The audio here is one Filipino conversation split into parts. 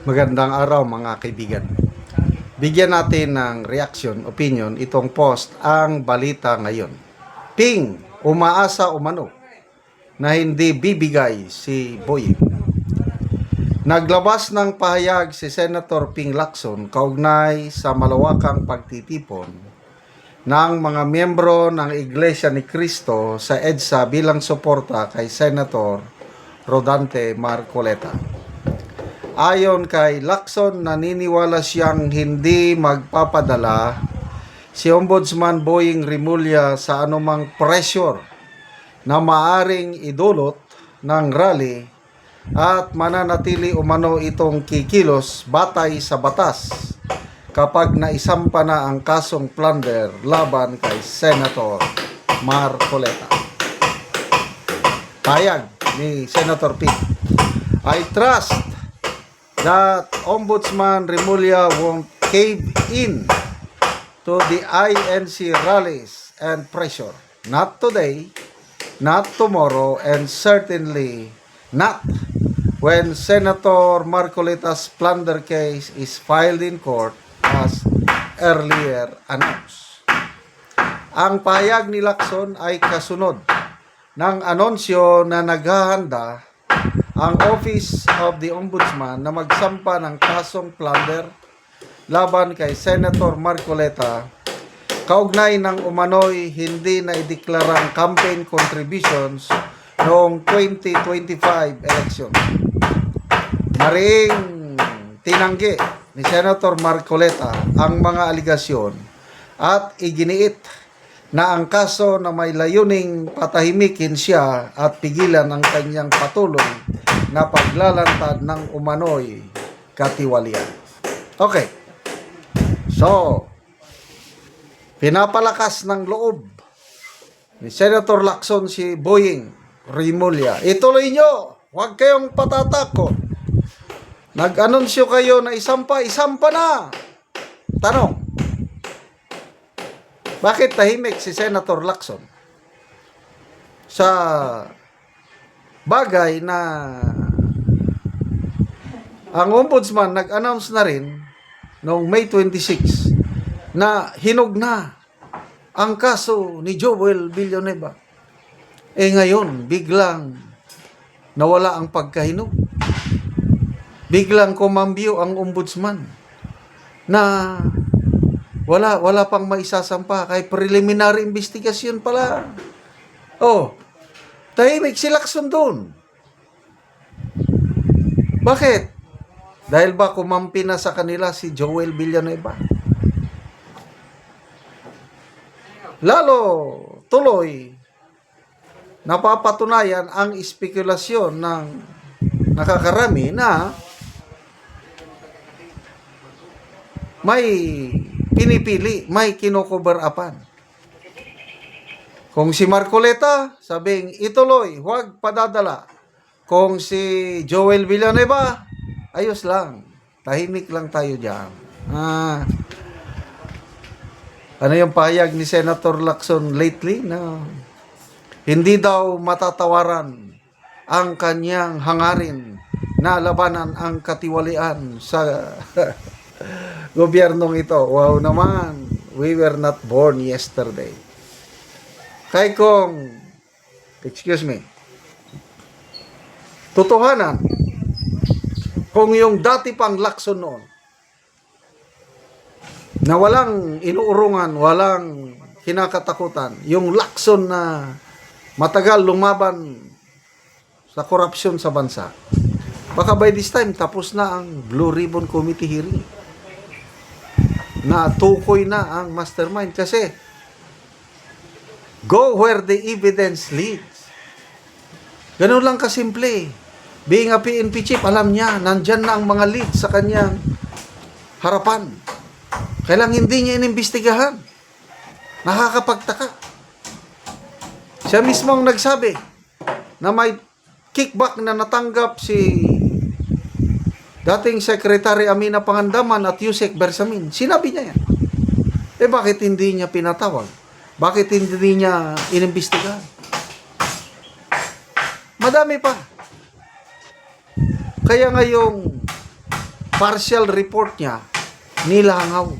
Magandang araw mga kaibigan. Bigyan natin ng reaction, opinion itong post ang balita ngayon. Ping, umaasa umano na hindi bibigay si Boying. Naglabas ng pahayag si Senator Ping Lacson kaugnay sa malawakang pagtitipon ng mga miyembro ng Iglesia ni Cristo sa EDSA bilang suporta kay Senator Rodante Marcoleta. Ayon kay Lacson, naniniwala siyang hindi magpapadala si Ombudsman Boying Rimulya sa anumang pressure na maaring idulot ng rally at mananatili umano itong kikilos batay sa batas kapag naisampa na ang kasong plunder laban kay Senator Marcoleta. Payag ni Senator Ping, I trust that Ombudsman Rimulya won't cave in to the INC rallies and pressure. Not today, not tomorrow, and certainly not when Senator Marcoleta's plunder case is filed in court as earlier announced. Ang pahayag ni Lacson ay kasunod ng anunsyo na naghahanda ang Office of the Ombudsman na magsampa ng kasong plunder laban kay Senator Marcoleta kaugnay ng umano'y hindi na ideklarang campaign contributions noong 2025 election. Mariing tinanggi ni Senator Marcoleta ang mga aligasyon at iginiit na ang kaso na may layuning patahimikin siya at pigilan ang kanyang patuloy na paglalantad ng umano'y katiwalian. Okay. So, pinapalakas ng loob ni Senator Lacson si Boying Rimulya. Ituloy nyo. Huwag kayong patatakot. Nag-anunsyo kayo na isampa na. Tanong, bakit tahimik si Senator Lacson sa bagay na ang Ombudsman nag-announce na rin noong May 26 na hinog na ang kaso ni Joel Villanueva? Ngayon, biglang nawala ang pagkahinog. Biglang kumambyo ang Ombudsman na wala pang maisasampa kay preliminary investigation pala. Tahimik si Lacson doon. Bakit? Dahil ba kumampi na sa kanila si Joel Villanueva? Lalo tuloy napapatunayan ang espekulasyon ng nakakarami na may pinipili, may kinocover upan. Kung si Marcoleta, sabing ituloy, huwag padadala. Kung si Joel Villanueva, ayos lang. Tahimik lang tayo dyan. Ano yung pahayag ni Senator Lacson lately? Na hindi daw matatawaran ang kanyang hangarin na labanan ang katiwalian sa gobyernong ito. Wow naman, we were not born yesterday. Kaya kung, totohanan, kung yung dati pang Lacson noon, na walang inuurungan, walang kinakatakutan, yung Lacson na matagal lumaban sa korupsyon sa bansa, baka by this time, tapos na ang Blue Ribbon Committee hearing. Na tukoy na ang mastermind kasi go where the evidence leads. Ganun lang kasimple. Being a PNP chief, alam niya, nandyan na ang mga leads sa kanyang harapan. Kailang hindi niya inimbestigahan. Nakakapagtaka. Siya mismo ang nagsabi na may kickback na natanggap si dating Secretary Amina Pangandaman at Yusek Bersamin. Sinabi niya yan. Bakit hindi niya pinatawag? Bakit hindi niya inimbestigahan? Madami pa. Kaya ngayong partial report niya, nilangaw.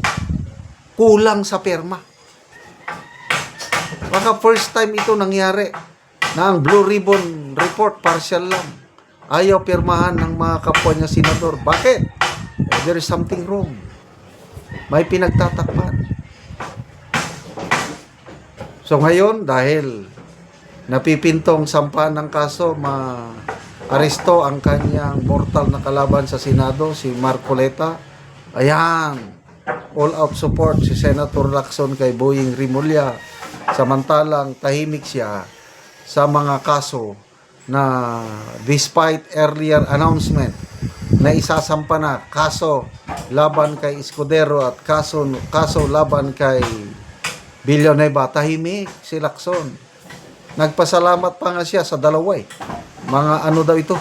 Kulang sa perma. Baka first time ito nangyari na ang Blue Ribbon report partial lang. Ayaw pirmahan ng mga kapwa niya senador. Bakit? There is something wrong. May pinagtatakpan. So ngayon, dahil napipintong sampahan ng kaso, ma-aresto ang kanyang mortal na kalaban sa Senado, si Marcoleta. Ayan, all out support si Senator Lacson kay Boying Rimulya. Samantalang tahimik siya sa mga kaso na despite earlier announcement na isasampa na kaso laban kay Escudero at kaso laban kay Villanueva, tahimik si Lacson. Nagpasalamat pa nga siya sa dalawa Mga ano daw ito?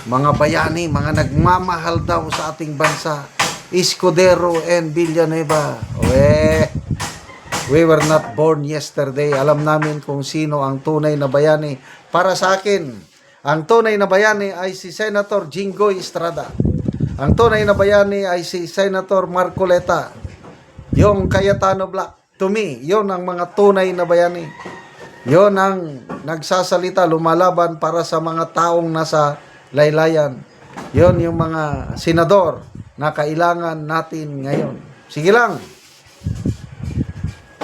Mga bayani, mga nagmamahal daw sa ating bansa. Escudero and Villanueva. We were not born yesterday. Alam namin kung sino ang tunay na bayani. Para sa akin, ang tunay na bayani ay si Senator Jinggoy Estrada. Ang tunay na bayani ay si Senator Marcoleta. Yung Cayetano Black. To me, yon ang mga tunay na bayani. Yon ang nagsasalita, lumalaban para sa mga taong nasa laylayan. Yon yung mga senador na kailangan natin ngayon. Sige lang.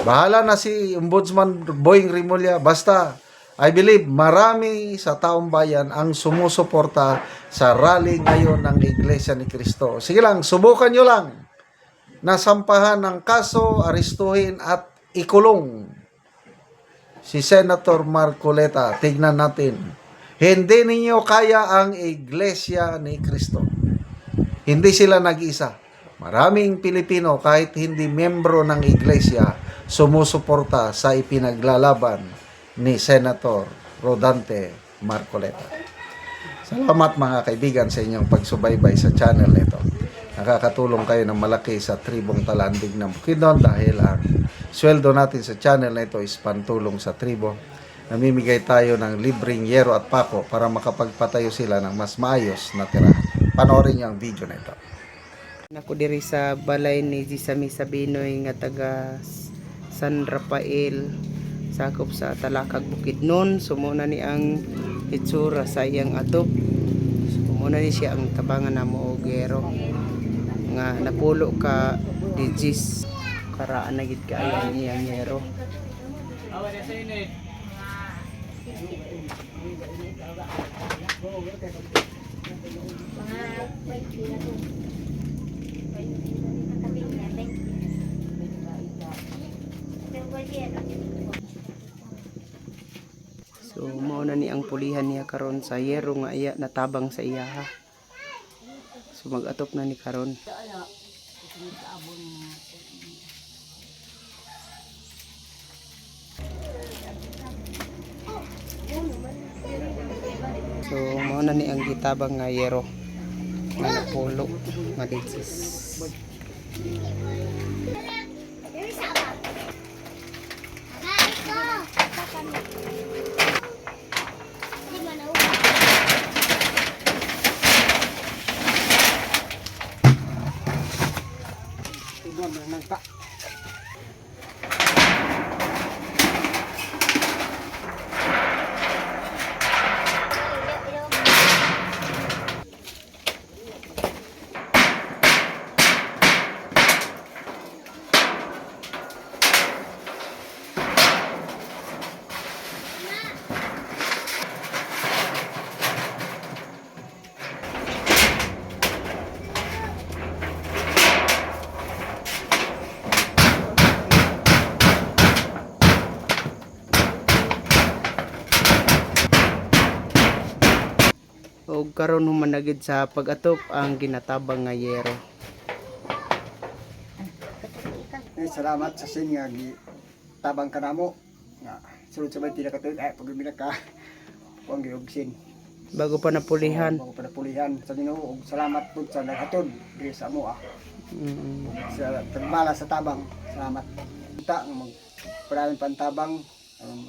Bahala na si Ombudsman Boying Rimulya. Basta, I believe marami sa taong bayan ang sumusuporta sa rally ngayon ng Iglesia ni Cristo. Sige lang, subukan nyo lang. Nasampahan ng kaso, arestuhin at ikulong si Senator Marcoleta. Tignan natin. Hindi ninyo kaya ang Iglesia ni Cristo. Hindi sila nag-isa. Maraming Pilipino kahit hindi membro ng Iglesia sumusuporta sa ipinaglalaban ni Senator Rodante Marcoleta. Salamat mga kaibigan sa inyong pagsubaybay sa channel nito. Nakakatulong kayo ng malaki sa tribong Talandig ng Bukidnon dahil ang sweldo natin sa channel na ito is pantulong sa tribo. Namimigay tayo ng libreng yero at pako para makapagpatayo sila ng mas maayos na tirahan. Panoorin niyo ang video na ito. Ako diri sa balay ni Gisami Sabinoy nga taga San Rafael, sakop sa Talakag Bukidnon. Sumuna ni ang itsura sa iyang atop. Sumuna ni siya ang tabangan na mo og yero nga napulo ka digis karaan na gid kaayo iyang yero. So mao na ni ang pulihan niya karon sa yero nga iya natabang sa iya ha. So mag-atop na ni karon. So mao na ni ang gitabang nga yero nga napulo nga digis. Og karon humanagid sa pag-atop ang ginatabang nga yero. Salamat sa sin nga tabang kanamo nga sulod sa tila ka tuig ay pagmila ka kuang giugsin Bago pa napulihan. bago pa napulihan sa Ginoo ug salamat pud sa naghatod diri sa amo sa pagbala sa tabang. Salamat ta nga magparaming pantabang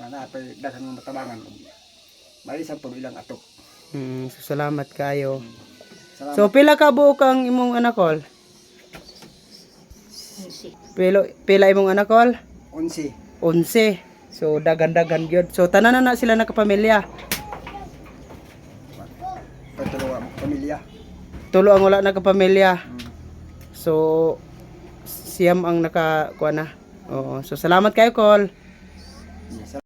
ana pa daghang matabangan ug maisan pud ilang atok. So salamat kayo. Salamat. So pila ka buok ang imong anak kol? Pila imong anak kol? 11. 11. So dagan-dagan gyud. So tanan na sila nakapamilya. Patuloy ang pamilya. Tulo ang wala nakapamilya. So siyam ang nakakuha na. Oo. So salamat kayo kol. Yes.